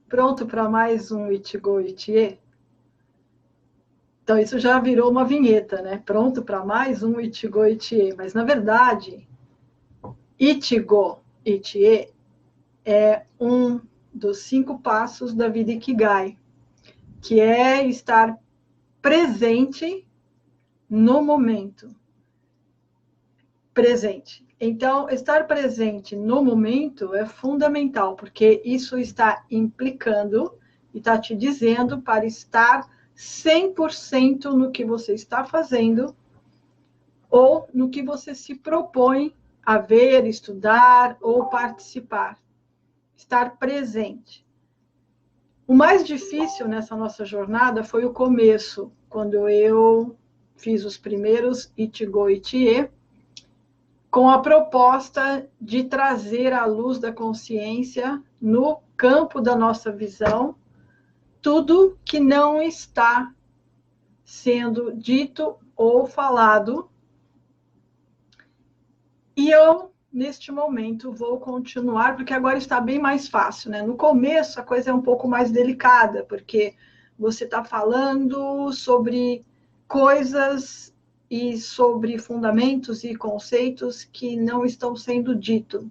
Pronto para mais um Itigo Itie? Então, isso já virou uma vinheta, né? Pronto para mais um Itigo Itie. Mas, na verdade, Itigo Itie é um dos 5 passos da vida Ikigai, que é estar presente no momento. Presente. Então, estar presente no momento é fundamental, porque isso está implicando e está te dizendo para estar 100% no que você está fazendo ou no que você se propõe a ver, estudar ou participar. Estar presente. O mais difícil nessa nossa jornada foi o começo, quando eu fiz os primeiros Itigo Itie, com a proposta de trazer à luz da consciência, no campo da nossa visão, tudo que não está sendo dito ou falado. E eu, neste momento, vou continuar, porque agora está bem mais fácil, né? No começo, a coisa é um pouco mais delicada, porque você está falando sobre coisas e sobre fundamentos e conceitos que não estão sendo ditos.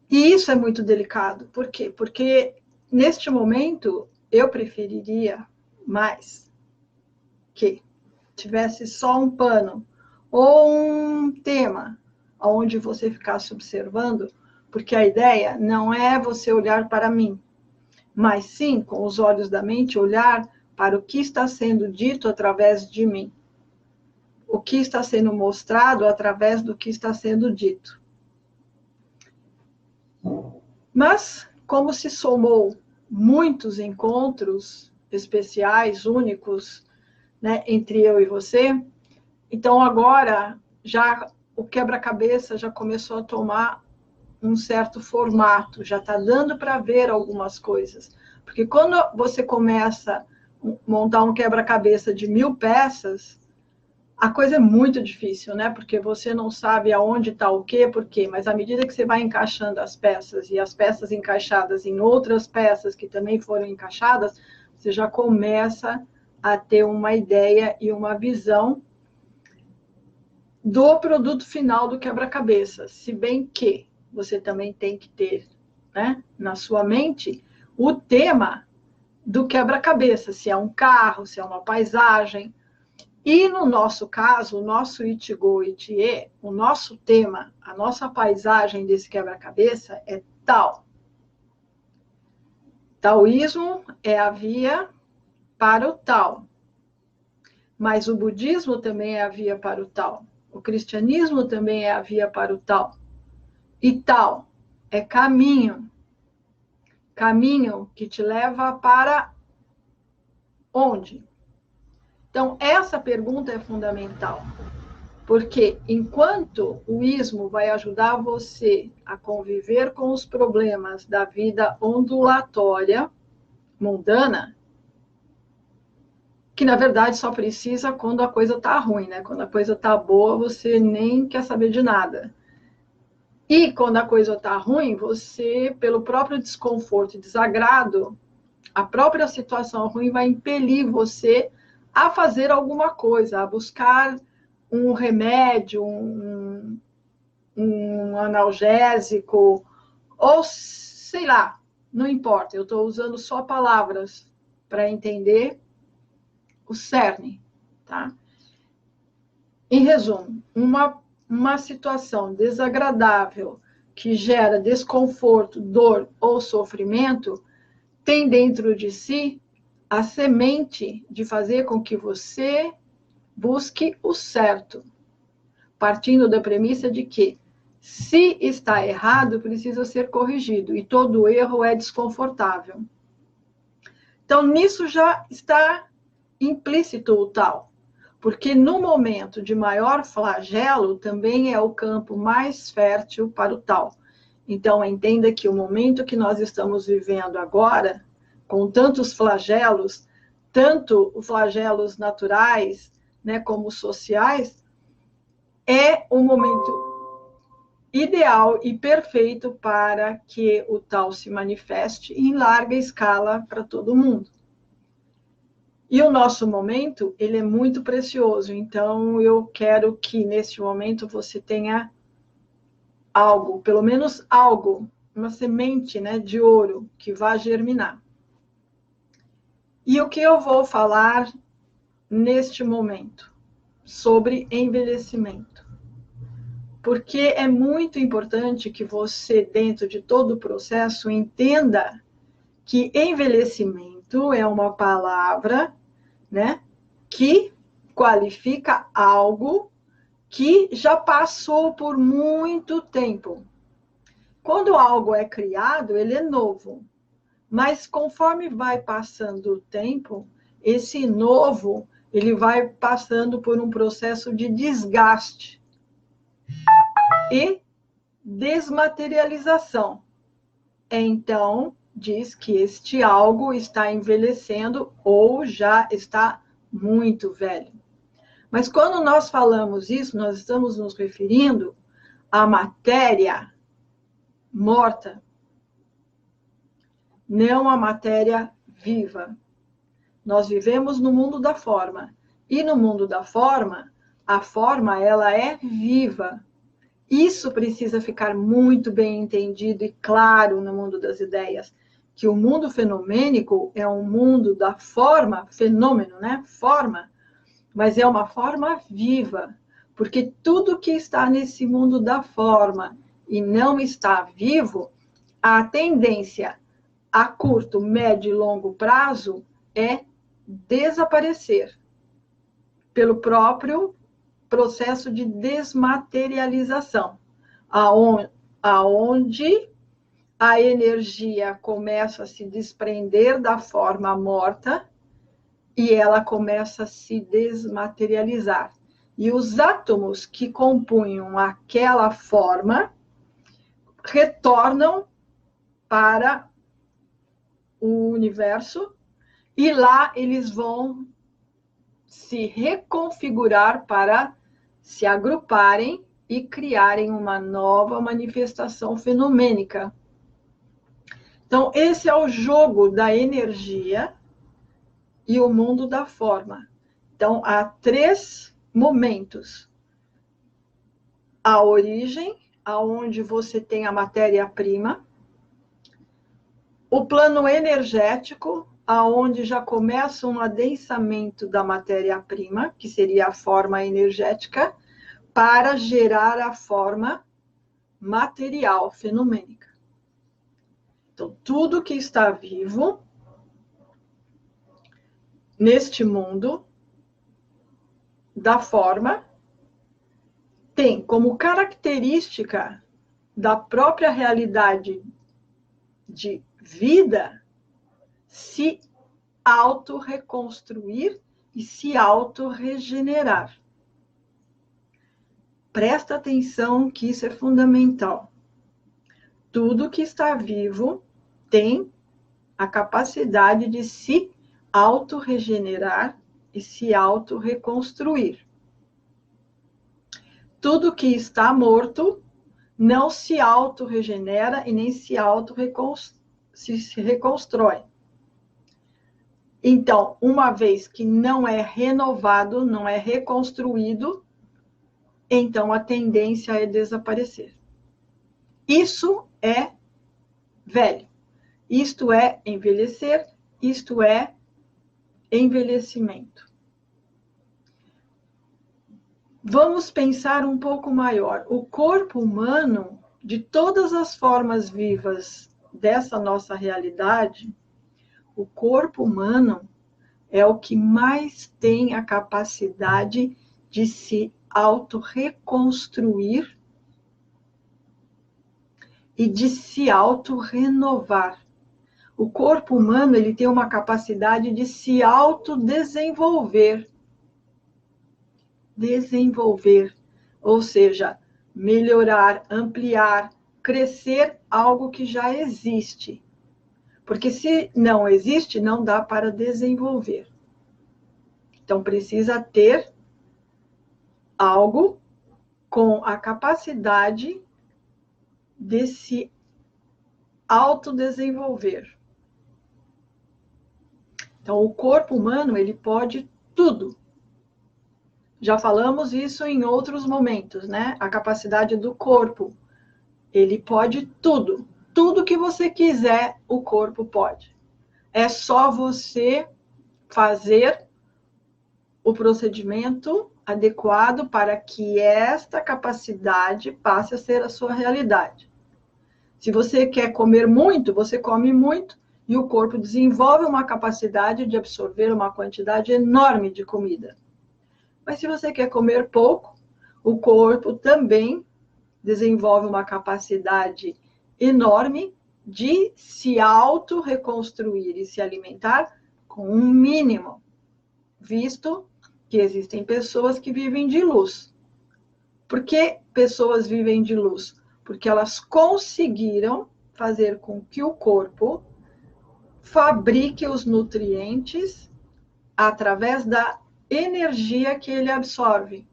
E isso é muito delicado. Por quê? Porque, neste momento, eu preferiria mais que tivesse só um pano ou um tema onde você ficasse observando, porque a ideia não é você olhar para mim, mas sim, com os olhos da mente, olhar para o que está sendo dito através de mim, o que está sendo mostrado através do que está sendo dito. Mas, como se somou muitos encontros especiais, únicos, né, entre eu e você, então agora já o quebra-cabeça já começou a tomar um certo formato, já está dando para ver algumas coisas. Porque quando você começa a montar um quebra-cabeça de 1000 peças, a coisa é muito difícil, né? Porque você não sabe aonde está o quê, por quê. Mas à medida que você vai encaixando as peças e as peças encaixadas em outras peças que também foram encaixadas, você já começa a ter uma ideia e uma visão do produto final do quebra-cabeça. Se bem que você também tem que ter, né, na sua mente o tema do quebra-cabeça, se é um carro, se é uma paisagem. E no nosso caso, o nosso Itigo Itie, o nosso tema, a nossa paisagem desse quebra-cabeça é Tao. Taoísmo é a via para o Tao. Mas o budismo também é a via para o Tao. O cristianismo também é a via para o Tao. E Tao é caminho. Caminho que te leva para onde? Então, essa pergunta é fundamental. Porque enquanto o ismo vai ajudar você a conviver com os problemas da vida ondulatória, mundana, que na verdade só precisa quando a coisa está ruim, né? Quando a coisa está boa, você nem quer saber de nada. E quando a coisa está ruim, você, pelo próprio desconforto e desagrado, a própria situação ruim vai impelir você a fazer alguma coisa, a buscar um remédio, um analgésico, ou sei lá, não importa, eu estou usando só palavras para entender o cerne, tá? Em resumo, uma situação desagradável que gera desconforto, dor ou sofrimento tem dentro de si a semente de fazer com que você busque o certo, partindo da premissa de que, se está errado, precisa ser corrigido, e todo erro é desconfortável. Então, nisso já está implícito o tal, porque no momento de maior flagelo, também é o campo mais fértil para o tal. Então, entenda que o momento que nós estamos vivendo agora, com tantos flagelos, tanto os flagelos naturais, né, como sociais, é um momento ideal e perfeito para que o tal se manifeste em larga escala para todo mundo. E o nosso momento, ele é muito precioso, então eu quero que neste momento você tenha algo, pelo menos algo, uma semente, né, de ouro que vá germinar. E o que eu vou falar neste momento? Sobre envelhecimento. Porque é muito importante que você, dentro de todo o processo, entenda que envelhecimento é uma palavra, né, que qualifica algo que já passou por muito tempo. Quando algo é criado, ele é novo. Mas conforme vai passando o tempo, esse novo, ele vai passando por um processo de desgaste e desmaterialização. Então, diz que este algo está envelhecendo ou já está muito velho. Mas quando nós falamos isso, nós estamos nos referindo à matéria morta, não à matéria viva. Nós vivemos no mundo da forma. E no mundo da forma, a forma ela é viva. Isso precisa ficar muito bem entendido e claro no mundo das ideias, que o mundo fenomênico é um mundo da forma, fenômeno, né? Forma, mas é uma forma viva, porque tudo que está nesse mundo da forma e não está vivo, a tendência a curto, médio e longo prazo é desaparecer pelo próprio processo de desmaterialização, aonde a energia começa a se desprender da forma morta e ela começa a se desmaterializar. E os átomos que compunham aquela forma retornam para o universo e lá eles vão se reconfigurar para se agruparem e criarem uma nova manifestação fenomênica. Então, esse é o jogo da energia e o mundo da forma. Então, há 3 momentos. A origem, aonde você tem a matéria-prima. O plano energético, aonde já começa um adensamento da matéria-prima, que seria a forma energética, para gerar a forma material fenomênica. Então, tudo que está vivo neste mundo da forma tem como característica da própria realidade de vida se auto-reconstruir e se auto-regenerar. Presta atenção que isso é fundamental. Tudo que está vivo tem a capacidade de se auto-regenerar e se auto-reconstruir. Tudo que está morto não se auto-regenera e nem se reconstrói. Então, uma vez que não é renovado, não é reconstruído, então a tendência é desaparecer. Isso é velho. Isto é envelhecer, isto é envelhecimento. Vamos pensar um pouco maior. O corpo humano, de todas as formas vivas dessa nossa realidade, o corpo humano é o que mais tem a capacidade de se auto-reconstruir e de se auto-renovar. O corpo humano ele tem uma capacidade de se autodesenvolver. Desenvolver, ou seja, melhorar, ampliar, crescer algo que já existe. Porque se não existe, não dá para desenvolver. Então, precisa ter algo com a capacidade de se autodesenvolver. Então, o corpo humano, ele pode tudo. Já falamos isso em outros momentos, né? A capacidade do corpo. Ele pode tudo. Tudo que você quiser, o corpo pode. É só você fazer o procedimento adequado para que esta capacidade passe a ser a sua realidade. Se você quer comer muito, você come muito e o corpo desenvolve uma capacidade de absorver uma quantidade enorme de comida. Mas se você quer comer pouco, o corpo também desenvolve uma capacidade enorme de se auto-reconstruir e se alimentar com um mínimo, visto que existem pessoas que vivem de luz. Por que pessoas vivem de luz? Porque elas conseguiram fazer com que o corpo fabrique os nutrientes através da energia que ele absorve.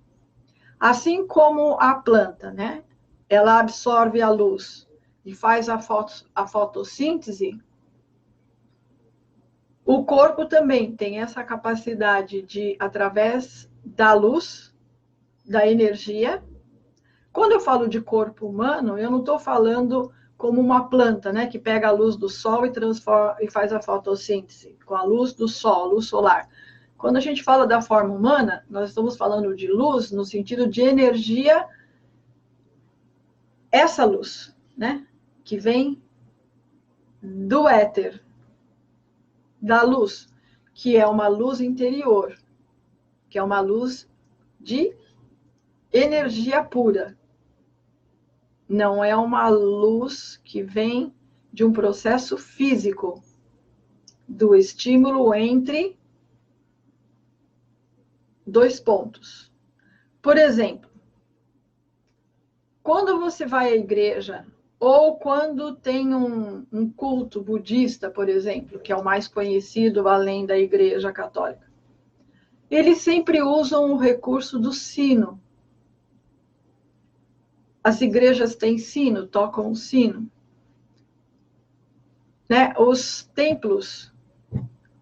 Assim como a planta, né? Ela absorve a luz e faz a fotossíntese, o corpo também tem essa capacidade de, através da luz, da energia. Quando eu falo de corpo humano, eu não estou falando como uma planta, né, que pega a luz do sol e transforma e faz a fotossíntese com a luz do sol, luz solar. Quando a gente fala da forma humana, nós estamos falando de luz no sentido de energia, essa luz, né, que vem do éter, da luz, que é uma luz interior, que é uma luz de energia pura. Não é uma luz que vem de um processo físico, do estímulo entre dois pontos. Por exemplo, quando você vai à igreja, ou quando tem um culto budista, por exemplo, que é o mais conhecido além da igreja católica, eles sempre usam o recurso do sino. As igrejas têm sino, tocam o sino. Né? Os templos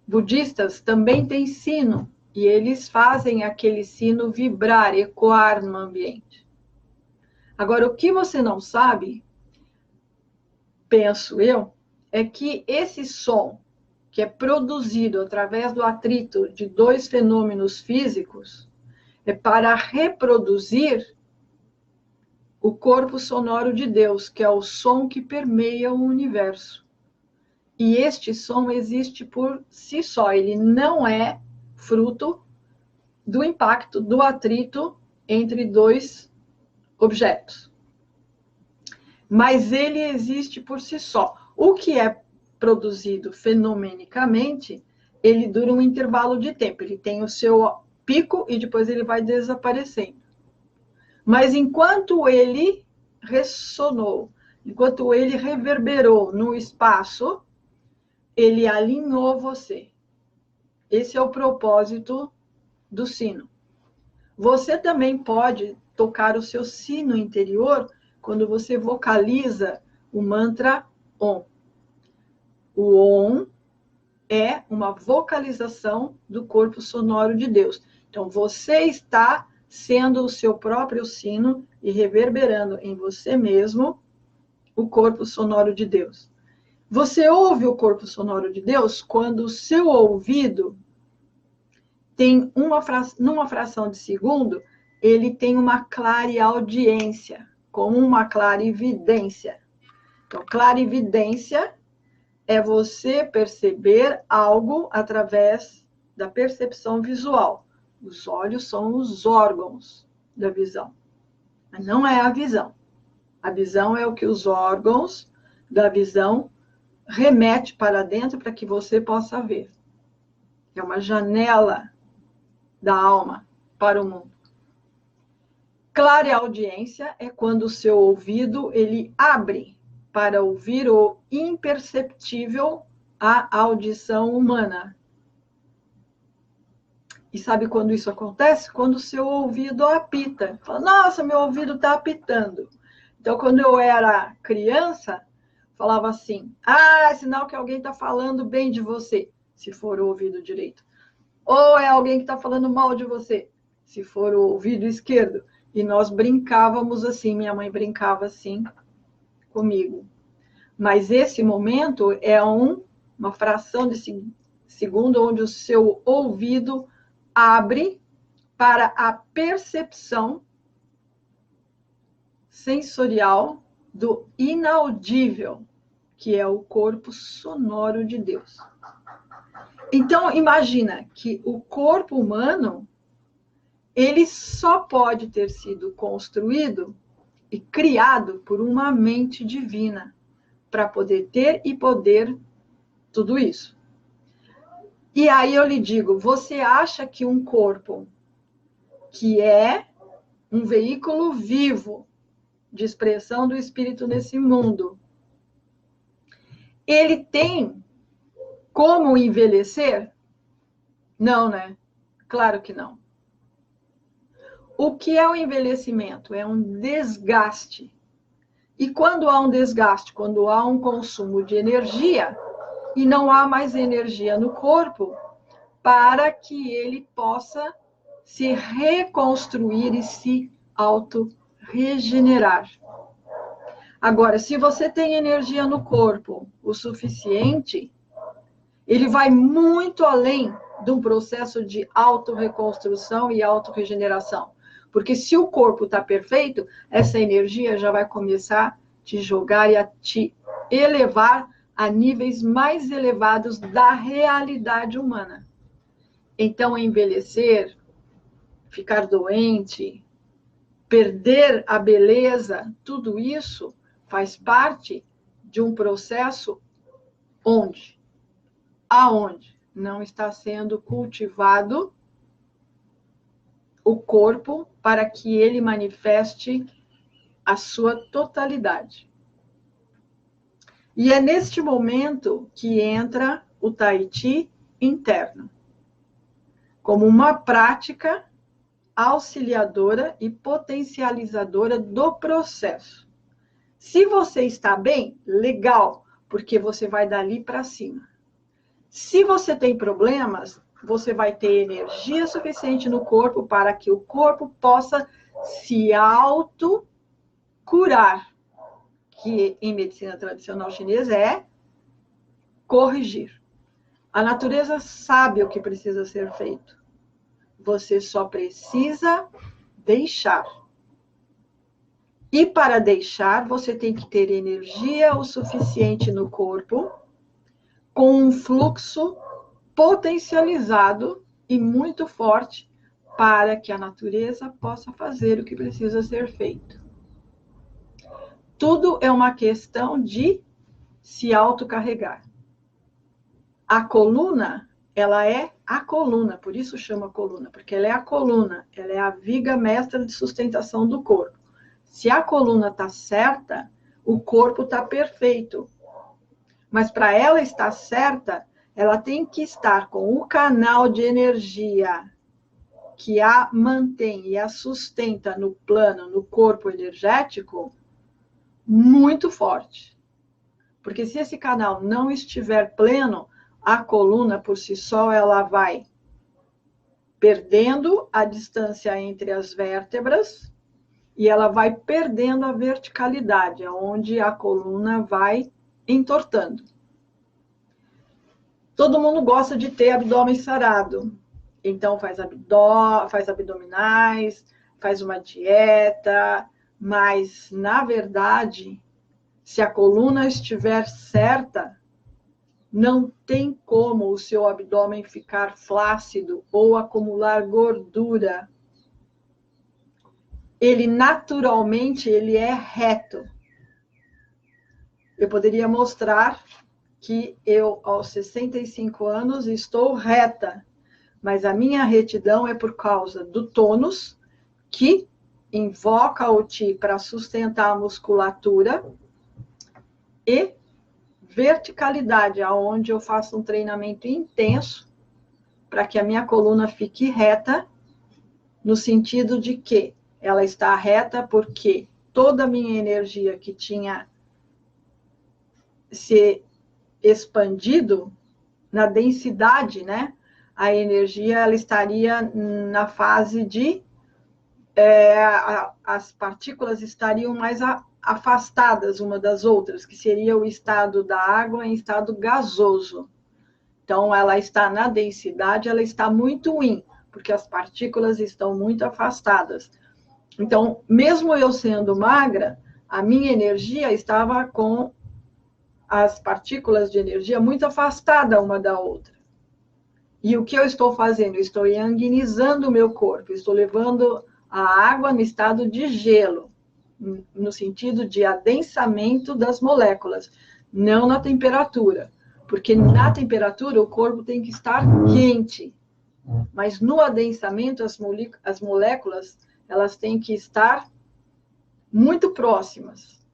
budistas também têm sino, e eles fazem aquele sino vibrar, ecoar no ambiente. Agora, o que você não sabe, penso eu, é que esse som que é produzido através do atrito de dois fenômenos físicos é para reproduzir o corpo sonoro de Deus, que é o som que permeia o universo. E este som existe por si só, ele não é fruto do impacto, do atrito entre dois objetos. Mas ele existe por si só. O que é produzido fenomenicamente, ele dura um intervalo de tempo, ele tem o seu pico e depois ele vai desaparecendo. Mas enquanto ele ressonou, enquanto ele reverberou no espaço, ele alinhou você. Esse é o propósito do sino. Você também pode tocar o seu sino interior quando você vocaliza o mantra Om. O Om é uma vocalização do corpo sonoro de Deus. Então, você está sendo o seu próprio sino e reverberando em você mesmo o corpo sonoro de Deus. Você ouve o corpo sonoro de Deus quando o seu ouvido tem numa fração de segundo, ele tem uma clareaudiência, como uma clarividência. Então, clarividência é você perceber algo através da percepção visual. Os olhos são os órgãos da visão, mas não é a visão. A visão é o que os órgãos da visão remete para dentro para que você possa ver. É uma janela da alma para o mundo. Clareaudiência é quando o seu ouvido ele abre para ouvir o imperceptível à audição humana. E sabe quando isso acontece? Quando o seu ouvido apita. Fala, nossa, meu ouvido está apitando. Então, quando eu era criança, falava assim, é sinal que alguém está falando bem de você, se for o ouvido direito. Ou é alguém que está falando mal de você, se for o ouvido esquerdo. E nós brincávamos assim, minha mãe brincava assim comigo. Mas esse momento é uma fração de segundo onde o seu ouvido abre para a percepção sensorial do inaudível, que é o corpo sonoro de Deus. Então, imagina que o corpo humano, ele só pode ter sido construído e criado por uma mente divina, para poder ter e poder tudo isso. E aí eu lhe digo, você acha que um corpo que é um veículo vivo de expressão do espírito nesse mundo, ele tem como envelhecer? Não, né? Claro que não. O que é o envelhecimento? É um desgaste. E quando há um desgaste, quando há um consumo de energia, e não há mais energia no corpo para que ele possa se reconstruir e se auto-regenerar. Agora, se você tem energia no corpo o suficiente, ele vai muito além de um processo de auto-reconstrução e auto-regeneração. Porque se o corpo está perfeito, essa energia já vai começar a te jogar e a te elevar a níveis mais elevados da realidade humana. Então, envelhecer, ficar doente, perder a beleza, tudo isso faz parte de um processo aonde não está sendo cultivado o corpo para que ele manifeste a sua totalidade. E é neste momento que entra o Tai Chi interno, como uma prática auxiliadora e potencializadora do processo. Se você está bem, legal, porque você vai dali para cima. Se você tem problemas, você vai ter energia suficiente no corpo para que o corpo possa se auto-curar, que em medicina tradicional chinesa é corrigir. A natureza sabe o que precisa ser feito. Você só precisa deixar. E para deixar, você tem que ter energia o suficiente no corpo, com um fluxo potencializado e muito forte, para que a natureza possa fazer o que precisa ser feito. Tudo é uma questão de se autocarregar. A coluna, ela é a coluna, por isso chama coluna, porque ela é a coluna, ela é a viga mestra de sustentação do corpo. Se a coluna está certa, o corpo está perfeito. Mas para ela estar certa, ela tem que estar com o canal de energia que a mantém e a sustenta no plano, no corpo energético, muito forte. Porque se esse canal não estiver pleno, a coluna por si só, ela vai perdendo a distância entre as vértebras e ela vai perdendo a verticalidade, onde a coluna vai entortando. Todo mundo gosta de ter abdômen sarado. Então, faz abdominais, faz uma dieta, mas, na verdade, se a coluna estiver certa, não tem como o seu abdômen ficar flácido ou acumular gordura. Ele, naturalmente, ele é reto. Eu poderia mostrar que eu, aos 65 anos, estou reta, mas a minha retidão é por causa do tônus, que invoca o Qi para sustentar a musculatura, e verticalidade, aonde eu faço um treinamento intenso para que a minha coluna fique reta, no sentido de que ela está reta porque toda a minha energia que tinha se expandido na densidade, né? A energia ela estaria na fase de as partículas estariam mais afastadas uma das outras, que seria o estado da água em estado gasoso. Então, ela está na densidade, ela está muito in, porque as partículas estão muito afastadas. Então, mesmo eu sendo magra, a minha energia estava com as partículas de energia muito afastada uma da outra. E o que eu estou fazendo? Eu estou yang-inizando o meu corpo, estou levando a água no estado de gelo, no sentido de adensamento das moléculas, não na temperatura, porque na temperatura o corpo tem que estar quente, mas no adensamento as moléculas elas têm que estar muito próximas,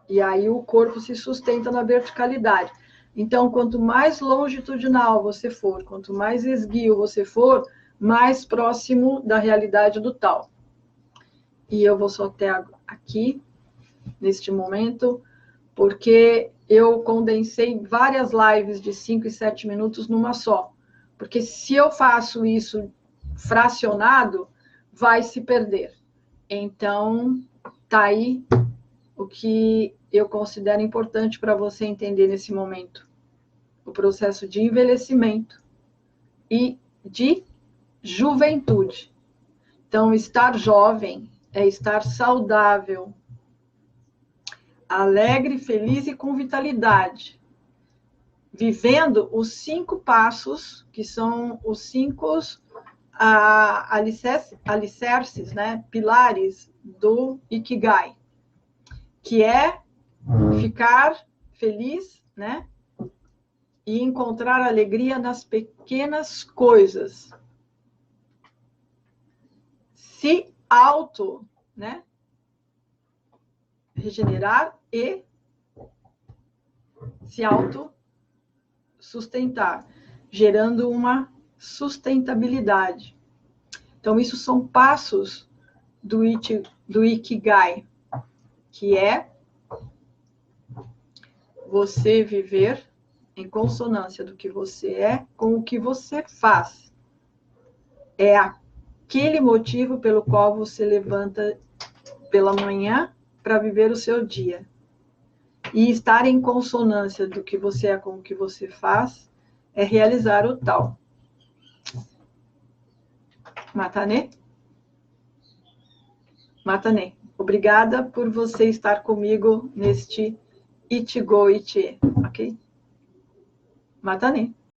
e aí o corpo se sustenta na verticalidade. Então, quanto mais longitudinal você for, quanto mais esguio você for, mais próximo da realidade do tal. E eu vou soltar aqui, neste momento, porque eu condensei várias lives de 5 e 7 minutos numa só. Porque se eu faço isso fracionado, vai se perder. Então, tá aí o que eu considero importante para você entender nesse momento. O processo de envelhecimento e de juventude. Então, estar jovem é estar saudável, alegre, feliz e com vitalidade, vivendo os 5 passos, que são os 5 alicerces, né, pilares do Ikigai, que é ficar feliz, né, e encontrar alegria nas pequenas coisas. Se né, regenerar e se sustentar, gerando uma sustentabilidade. Então, isso são passos do Ikigai, que é você viver em consonância do que você é com o que você faz. É aquele motivo pelo qual você levanta pela manhã para viver o seu dia. E estar em consonância do que você é com o que você faz é realizar o tal. Matanê? Matanê. Obrigada por você estar comigo neste Ichigo Ichie, ok? Matanê.